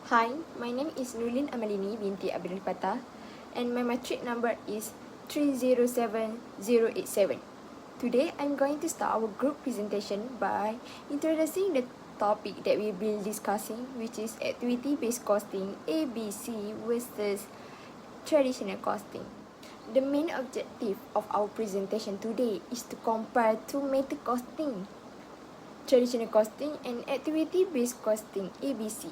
Hi, my name is Nurlin Amalini binti Abdul Fatah and my matric number is 307087. Today I'm going to start our group presentation by introducing the topic that we will be discussing, which is activity-based costing ABC versus traditional costing. The main objective of our presentation today is to compare two method costing, traditional costing and activity-based costing ABC,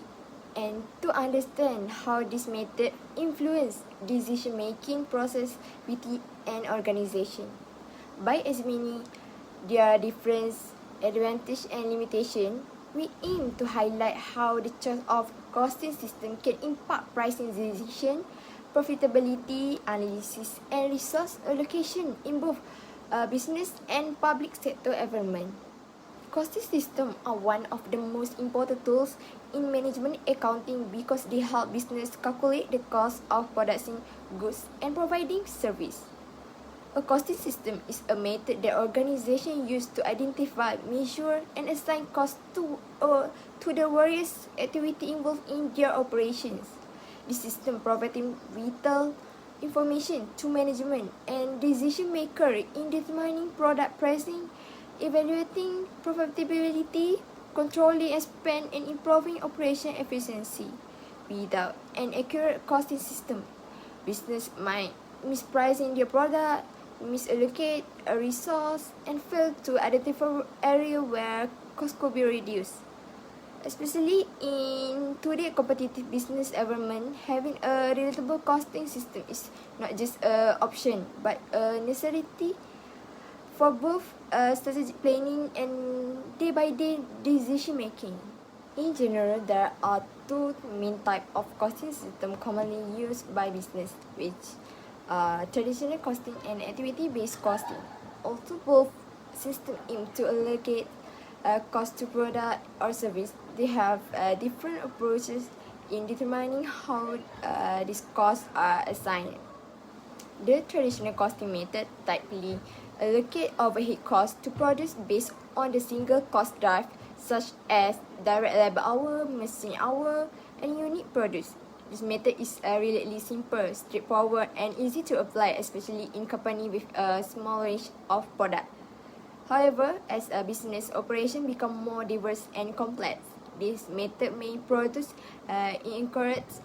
and to understand how this method influence decision-making process within an organization. By examining their difference, advantage and limitation, we aim to highlight how the choice of costing system can impact pricing decision, profitability analysis and resource allocation in both business and public sector environment. Costing systems are one of the most important tools in management accounting because they help business calculate the cost of producing goods and providing service. A costing system is a method that organizations use to identify, measure, and assign costs to the various activities involved in their operations. This system provides vital information to management and decision makers in determining product pricing, evaluating profitability, controlling spend, and improving operation efficiency. Without an accurate costing system, business might mispricing their product, misallocate a resource, and fail to identify areas where cost could be reduced. Especially in today's competitive business environment, having a relatable costing system is not just an option, but a necessity for both strategic planning and day-by-day decision making. In general, there are two main types of costing systems commonly used by business, which are traditional costing and activity-based costing. Although both systems aim to allocate cost to product or service, they have different approaches in determining how these costs are assigned. The traditional costing method typically allocate overhead costs to produce based on the single cost drive, such as direct labor hour, machine hour, and unit produced. This method is relatively simple, straightforward, and easy to apply, especially in company with a small range of product. However, as a business operation become more diverse and complex, this method may produce incorrect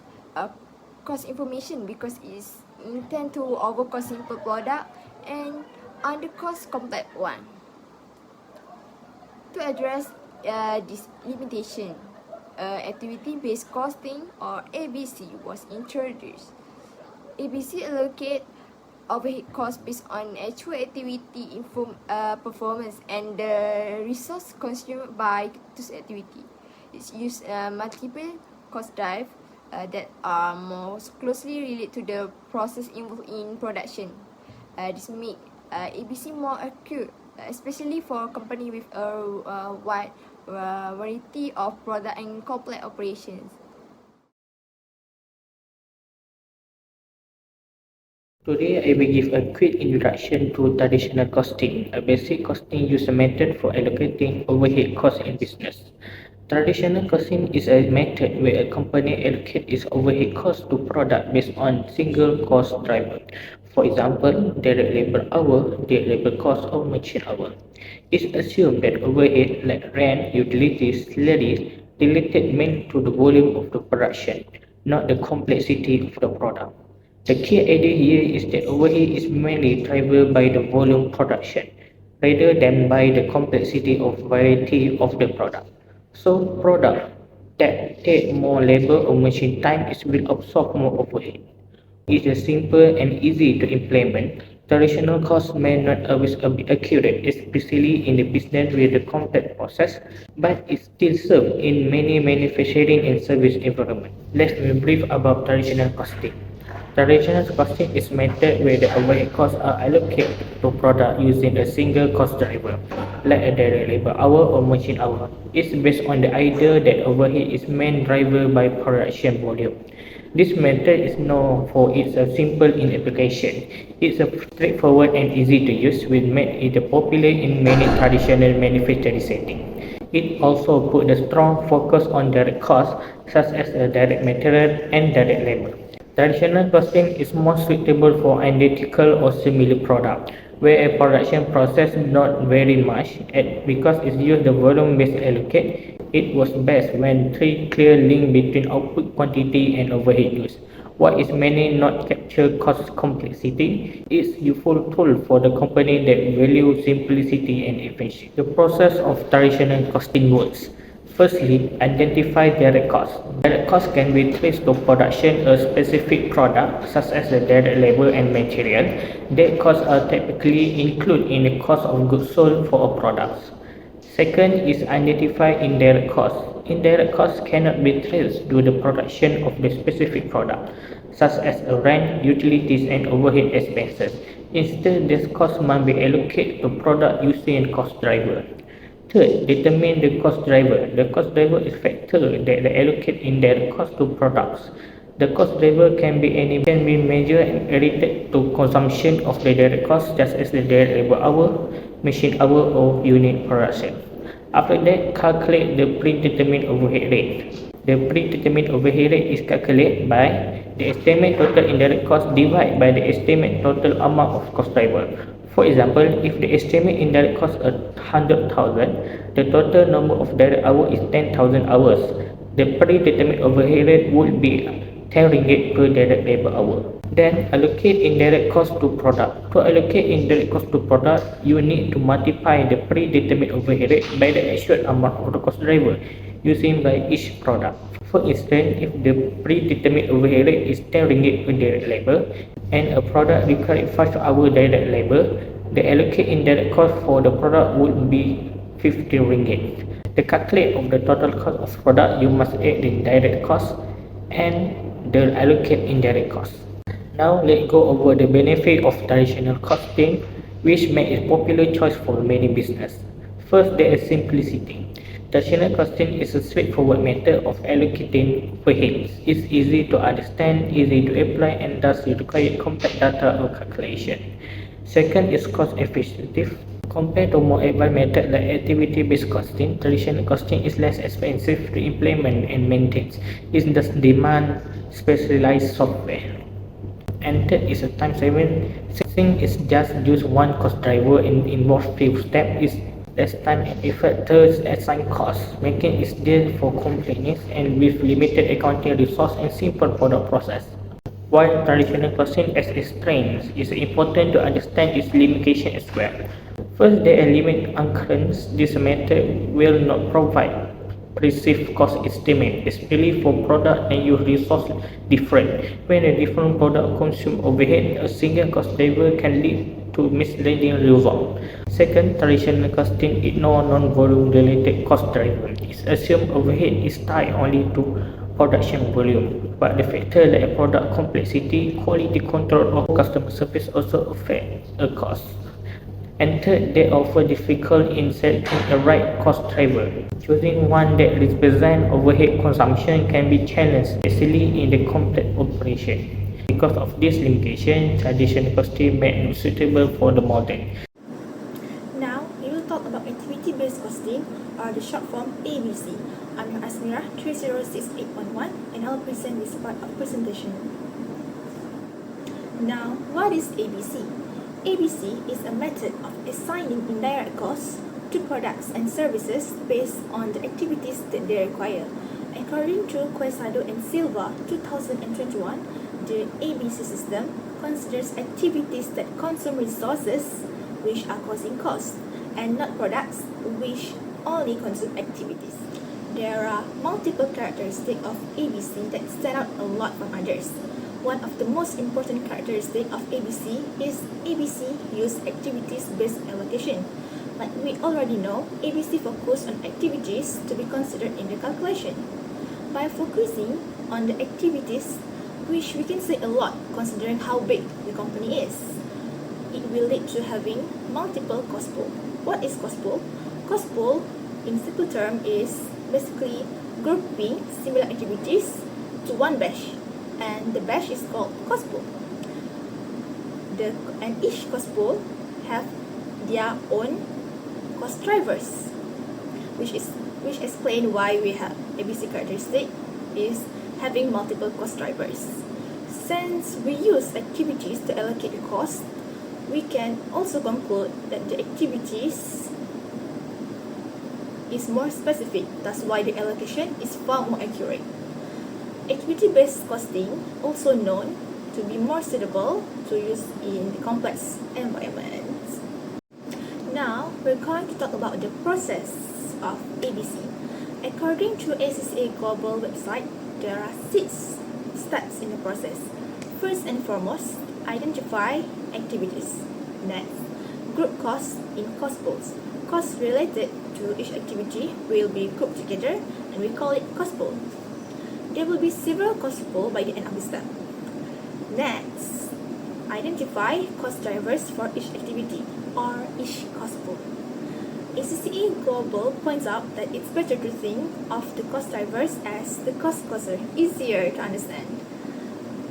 cost information because it is intend to overcost simple product and undercost complex one. To address this limitation, activity-based costing or ABC was introduced. ABC allocate overhead costs based on actual activity performance and the resource consumed by this activity. It's used multiple cost drive that are most closely related to the process involved in production. This make ABC more accurate, especially for company with a wide variety of product and complex operations. Today, I will give a quick introduction to traditional costing. A basic costing uses a method for allocating overhead costs in business. Traditional costing is a method where a company allocates its overhead costs to product based on single cost driver. For example, direct labor hour, direct labor cost, or machine hour. It's assumed that overhead like rent, utilities, salaries related mainly to the volume of the production, not the complexity of the product. The key idea here is that overhead is mainly driven by the volume production rather than by the complexity of variety of the product. So product that take more labor or machine time is will absorb more overhead. It is simple and easy to implement. Traditional costs may not always be accurate, especially in the business with the complex process, but it still serves in many manufacturing and service environments. Let's be brief about traditional costing. Traditional costing is method where the overhead costs are allocated to product using a single cost driver, like a direct labor hour or machine hour. It's based on the idea that overhead is main driver by production volume. This method is known for its simple in application. It's straightforward and easy to use, which made it popular in many traditional manufacturing settings. It also put a strong focus on direct costs such as direct material and direct labor. Traditional costing is more suitable for identical or similar product, where a production process not very much because it used the volume-based allocate. It was best when three clear link between output quantity and overhead use. What is many not capture cost complexity is useful tool for the company that value simplicity and efficiency. The process of traditional costing works. Firstly, identify direct costs. Direct costs can be traced to production a specific product, such as the direct labor and material. Direct costs are typically included in the cost of goods sold for a product. Second is identify indirect costs. Indirect costs cannot be traced to the production of the specific product, such as rent, utilities, and overhead expenses. Instead, these costs must be allocated to product using a cost driver. Third, determine the cost driver. The cost driver is factor that allocate indirect cost to products. The cost driver can be measured and related to consumption of the direct cost, just as the direct labor hour, machine hour, or unit production. After that, calculate the predetermined overhead rate. The predetermined overhead rate is calculated by the estimate total indirect cost divided by the estimate total amount of cost driver. For example, if the estimate indirect cost is 100,000, the total number of direct hours is 10,000 hours. The predetermined overhead rate would be 10 ringgit per direct labor hour. Then allocate indirect cost to product. To allocate indirect cost to product, you need to multiply the predetermined overhead rate by the actual amount of the cost driver using by each product. For instance, if the predetermined overhead rate is 10 ringgit per direct labor and a product requires 5 hours direct labor, the allocated indirect cost for the product would be 50 ringgit. The calculate of the total cost of product, you must add the direct cost and the allocate indirect cost. Now let's go over the benefit of traditional costing, which makes it popular choice for many business. First, there is simplicity. Traditional costing is a straightforward method of allocating overheads. It's easy to understand, easy to apply, and does not require complex data or calculation. Second is cost effective. Compared to more advanced methods like activity-based costing, traditional costing is less expensive to implement and maintain. It does demand specialized software. And third is a time saving. Since it's just use one cost driver and involve few steps, it's less time and effort. Third, assign costs, making it easier for companies and with limited accounting resource and simple product process. While traditional costing has its strengths, it's important to understand its limitation as well. First, there are limit occurrence. This method will not provide precise cost estimate, especially for product and use resource different. When a different product consume overhead, a single cost driver can lead to misleading result. Second, traditional costing ignore non-volume related cost driver. It assumes overhead is tied only to production volume, but the factor like product complexity, quality control, or customer service also affect a cost. And third, they offer difficult in selecting the right cost driver. Choosing one that represents overhead consumption can be challenged, especially in the complex operation. Because of this limitation, traditional costing may not be suitable for the modern. Now, we will talk about activity-based costing, or the short form ABC. I'm your Asmira 306811, and I'll present this part of presentation. Now, what is ABC? ABC is a method of assigning indirect costs to products and services based on the activities that they require. According to Quesado and Silva 2021, the ABC system considers activities that consume resources which are causing costs and not products which only consume activities. There are multiple characteristics of ABC that stand out a lot from others. One of the most important characteristics of ABC is ABC use activities-based allocation. Like we already know, ABC focuses on activities to be considered in the calculation. By focusing on the activities, which we can say a lot considering how big the company is, it will lead to having multiple cost pool. What is cost pool? Cost pool, in simple term, is basically grouping similar activities to one batch, and the batch is called cost pool. And each cost pool have their own cost drivers, which is which explain why we have ABC characteristic is having multiple cost drivers. Since we use activities to allocate the cost, we can also conclude that the activities is more specific, that's why the allocation is far more accurate. Activity-based costing, also known to be more suitable to use in the complex environments. Now, we're going to talk about the process of ABC. According to ACCA Global website, there are 6 steps in the process. First and foremost, identify activities. Next, group costs in cost pools. Costs related to each activity will be grouped together and we call it cost pool. There will be several cost pools by the end of the step. Next, identify cost drivers for each activity or each cost pool. ACCA Global points out that it's better to think of the cost drivers as the cost cluster, easier to understand.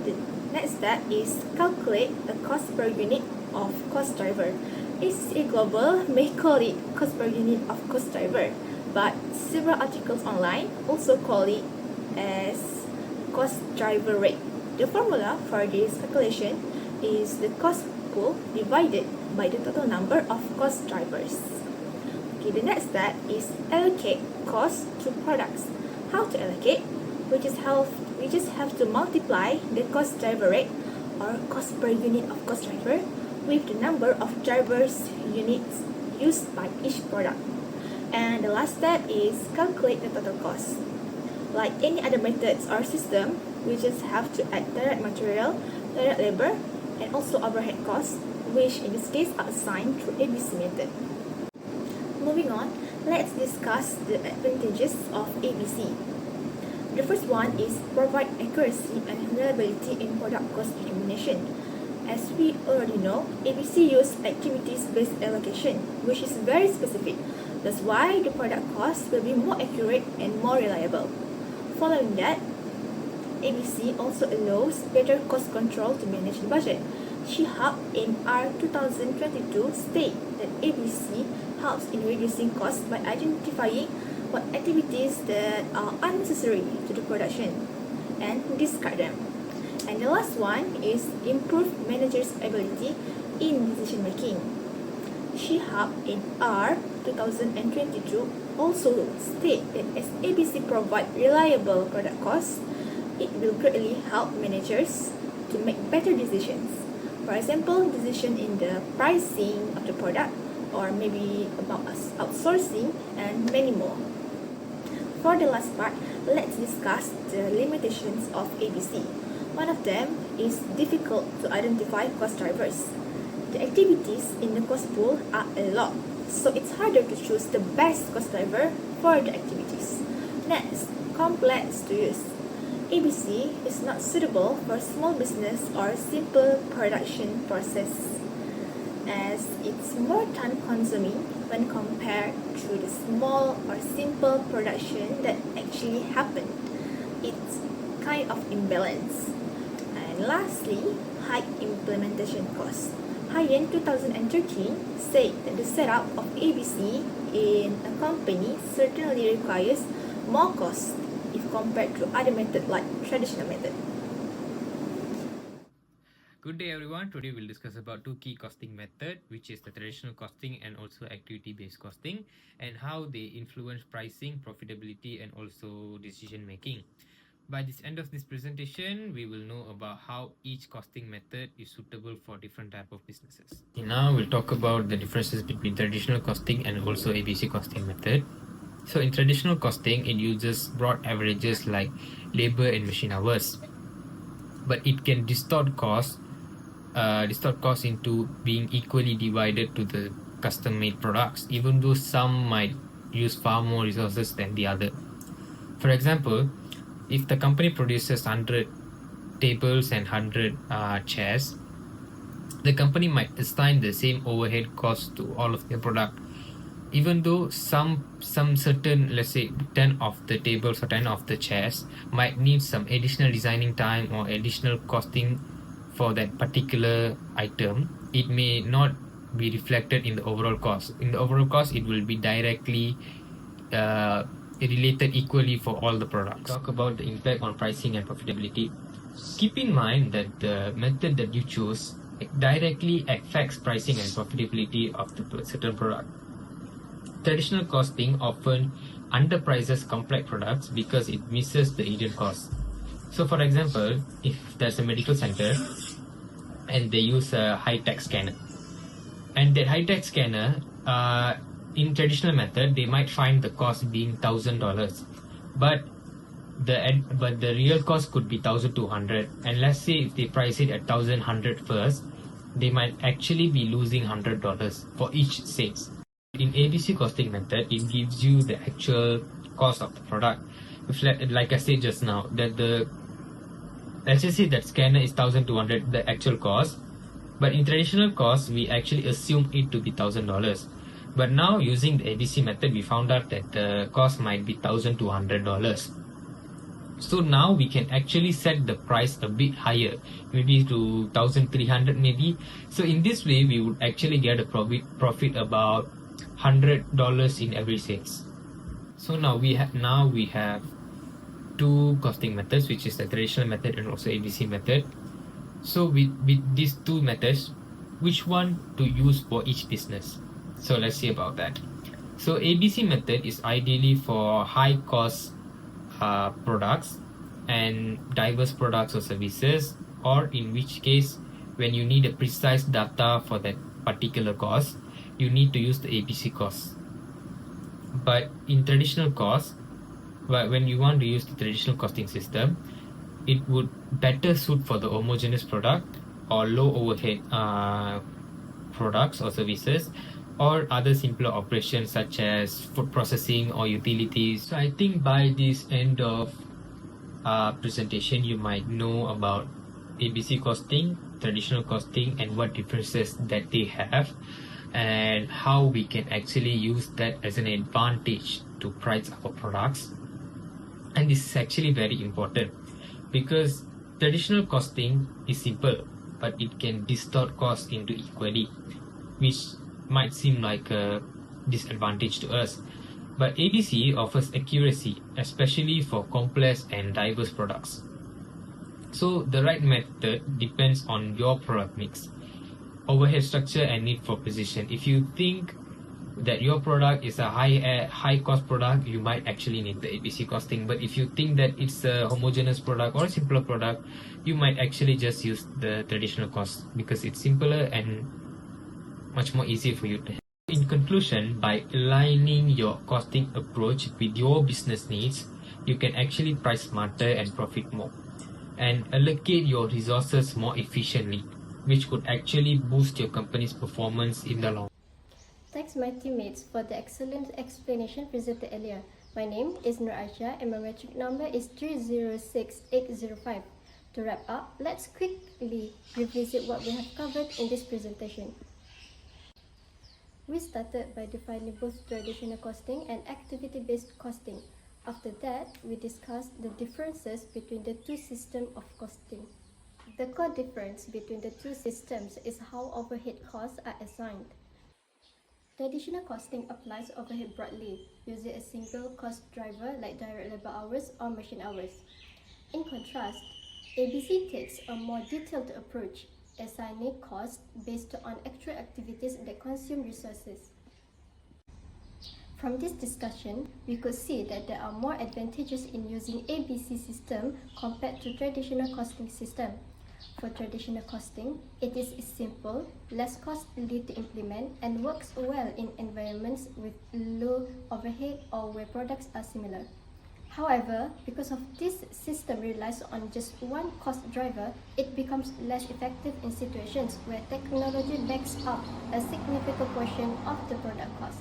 The next step is calculate the cost per unit of cost driver. ACCA Global may call it cost per unit of cost driver, but several articles online also call it as cost driver rate. The formula for this calculation is the cost pool divided by the total number of cost drivers. Okay, the next step is allocate cost to products. How to allocate? We just have to multiply the cost driver rate or cost per unit of cost driver with the number of drivers units used by each product. And the last step is calculate the total cost. Like any other methods or system, we just have to add direct material, direct labor, and also overhead costs, which in this case are assigned through ABC method. Moving on, let's discuss the advantages of ABC. The first one is provide accuracy and reliability in product cost determination. As we already know, ABC uses activities-based allocation, which is very specific. That's why the product cost will be more accurate and more reliable. Following that, ABC also allows better cost control to manage the budget. Shihab in R 2022 state that ABC helps in reducing costs by identifying what activities that are unnecessary to the production and discard them. And the last one is improve managers' ability in decision making. Shihab in R 2022 also state that as ABC provide reliable product costs, it will greatly help managers to make better decisions. For example, decision in the pricing of the product or maybe about outsourcing and many more. For the last part, let's discuss the limitations of ABC. One of them is difficult to identify cost drivers. The activities in the cost pool are a lot, so it's harder to choose the best cost driver for the activities. Next, complex to use. ABC is not suitable for small business or simple production process, as it's more time consuming when compared to the small or simple production that actually happen. It's kind of imbalance. And lastly, high implementation cost. Hyen 2013 said that the setup of ABC in a company certainly requires more cost if compared to other method like traditional method. Good day everyone. Today we'll discuss about two key costing method, which is the traditional costing and also activity-based costing, and how they influence pricing, profitability, and also decision making. By this end of this presentation, we will know about how each costing method is suitable for different type of businesses. Now we'll talk about the differences between traditional costing and also ABC costing method. So in traditional costing, it uses broad averages like labor and machine hours, but it can distort costs into being equally divided to the custom-made products, even though some might use far more resources than the other. For example, if the company produces 100 tables and 100 chairs, the company might assign the same overhead cost to all of their product, even though some certain, let's say 10 of the tables or 10 of the chairs might need some additional designing time or additional costing for that particular item. It may not be reflected in the overall cost. In the overall cost, it will be directly related equally for all the products. Talk about the impact on pricing and profitability. Keep in mind that the method that you choose directly affects pricing and profitability of the certain product. Traditional costing often underprices complex products because it misses the hidden cost. So, for example, if there's a medical center and they use a high-tech scanner, and that high-tech scanner, in traditional method, they might find the cost being $1,000, but the real cost could be 1,200. And let's say if they price it at 1,100 first, they might actually be losing $100 for each sales. In ABC costing method, it gives you the actual cost of the product. If, like I said just now, that let's just say that scanner is 1,200, the actual cost. But in traditional cost, we actually assume it to be $1,000. But now using the ABC method, we found out that the cost might be $1,200. So now we can actually set the price a bit higher, maybe to 1,300 maybe. So in this way, we would actually get a profit about $100 in every sales. So now we have two costing methods, which is the traditional method and also ABC method. So with these two methods, which one to use for each business? So let's see about that. So ABC method is ideally for high cost products and diverse products or services, or in which case when you need a precise data for that particular cost, you need to use the ABC cost. But in traditional cost, when you want to use the traditional costing system, it would better suit for the homogeneous product or low overhead products or services, or other simpler operations such as food processing or utilities. So I think by this end of presentation, you might know about ABC costing, traditional costing, and what differences that they have, and how we can actually use that as an advantage to price our products. And this is actually very important because traditional costing is simple, but it can distort cost into equity, which might seem like a disadvantage to us. But ABC offers accuracy, especially for complex and diverse products. So the right method depends on your product mix, overhead structure, and need for precision. If you think that your product is a high cost product, you might actually need the ABC costing. But if you think that it's a homogeneous product or a simpler product, you might actually just use the traditional cost because it's simpler and much more easy for you to. In conclusion, by aligning your costing approach with your business needs, you can actually price smarter and profit more, and allocate your resources more efficiently, which could actually boost your company's performance in the long run. Thanks my teammates for the excellent explanation presented earlier. My name is Nur Aisha and my metric number is 306805. To wrap up, let's quickly revisit what we have covered in this presentation. We started by defining both traditional costing and activity-based costing. After that, we discussed the differences between the two systems of costing. The core difference between the two systems is how overhead costs are assigned. Traditional costing applies overhead broadly, using a single cost driver like direct labor hours or machine hours. In contrast, ABC takes a more detailed approach, assigning costs based on actual activities that consume resources. From this discussion, we could see that there are more advantages in using ABC system compared to traditional costing system. For traditional costing, it is simple, less costly to implement, and works well in environments with low overhead or where products are similar. However, because of this system relies on just one cost driver, it becomes less effective in situations where technology backs up a significant portion of the product cost.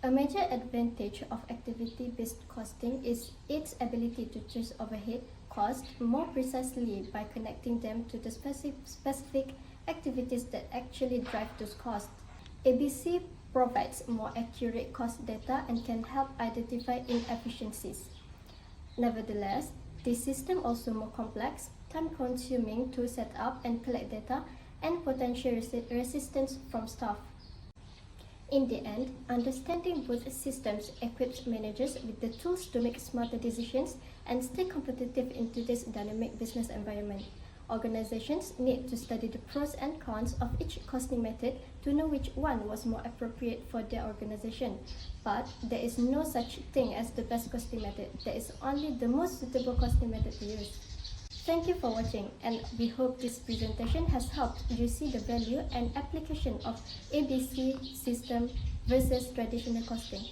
A major advantage of activity-based costing is its ability to choose overhead costs more precisely by connecting them to the specific activities that actually drive those costs. ABC provides more accurate cost data and can help identify inefficiencies. Nevertheless, this system also more complex, time-consuming to set up and collect data, and potential resistance from staff. In the end, understanding both systems equips managers with the tools to make smarter decisions and stay competitive in today's dynamic business environment. Organizations need to study the pros and cons of each costing method to know which one was more appropriate for their organization. But there is no such thing as the best costing method. There is only the most suitable costing method to use. Thank you for watching, and we hope this presentation has helped you see the value and application of ABC system versus traditional costing.